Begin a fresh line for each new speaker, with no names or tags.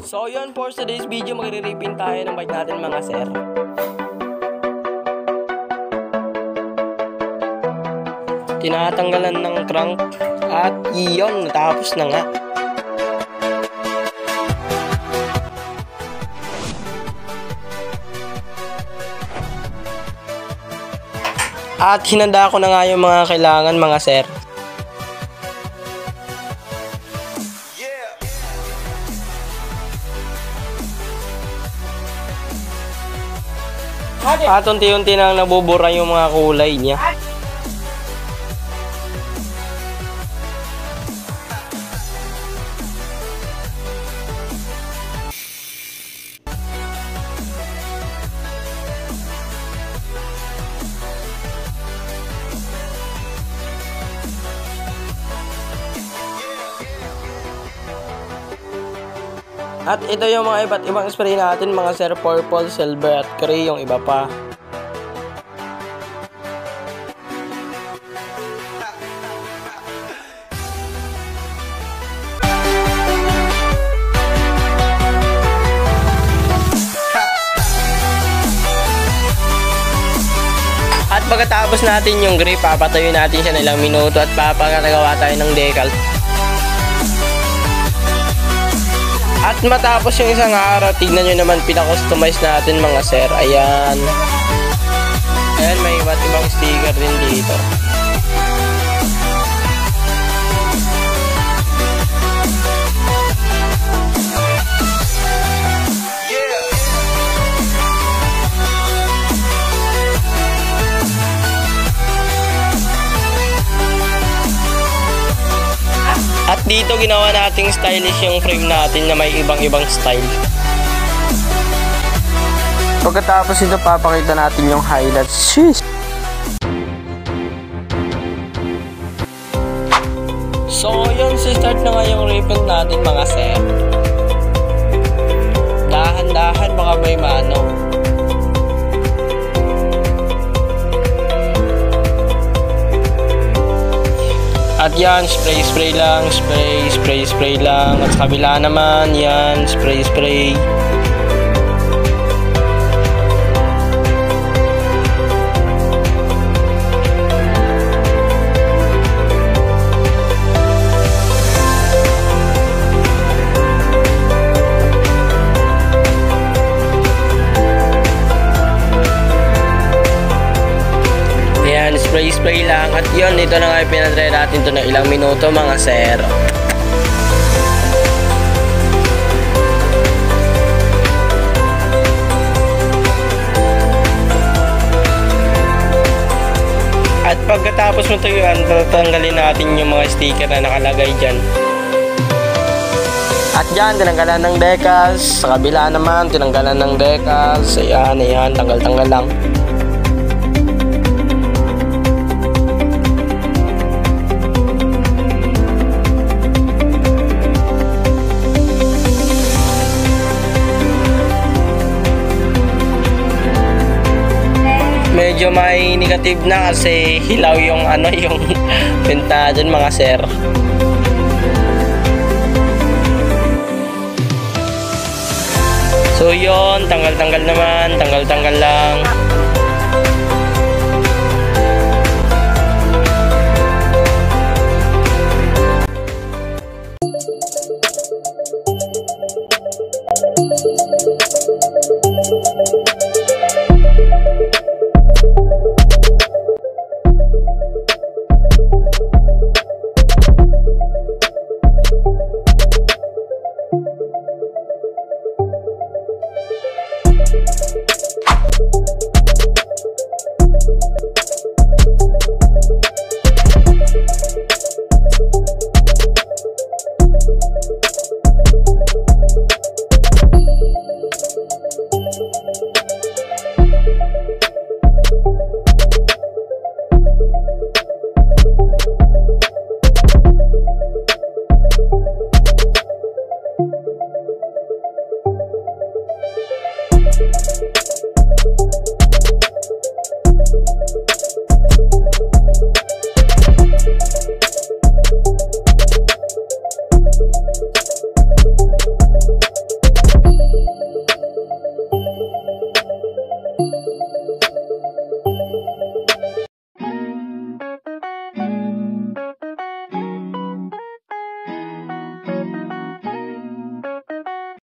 So yun, for today's video, magre-repaint tayo ng bike natin mga sir. Tinatanggalan ng crank at iyon, natapos na nga. At hinanda ko na nga yung mga kailangan mga sir. At unti-unti nang nabubura yung mga kulay niya. At ito yung mga iba't ibang spray natin mga sir, purple, silver at gray, yung iba pa. At pagkatapos natin yung gray, papatayo natin siya ng ilang minuto at papagagawa tayo ng decal. At matapos yung isang araw, tignan nyo naman, pinakustomize natin mga sir. Ayan. Ayan, may iba't ibang sticker din dito. At dito ginawa nating stylish yung frame natin na may ibang-ibang style. Pagkatapos ito, papakita natin yung highlights. Sheesh! So yun, start na nga yung repaint natin mga sir. Dahan-dahan baka may mano. At yan, spray lang, spray lang. At sa kabila naman, yan, spray. Spray lang. At yun, ito na nga pinatry natin ito ng ilang minuto mga sir. At pagkatapos mo tuyuan, tatanggalin natin yung mga sticker na nakalagay dyan. At dyan, tinanggalan ng decals. Sa kabila naman, tinanggalan ng decals. Ayan, tanggal-tanggal lang. Medyo may negative na kasi hilaw yung yung pinta dun mga sir. So yun, tanggal-tanggal naman, tanggal-tanggal lang.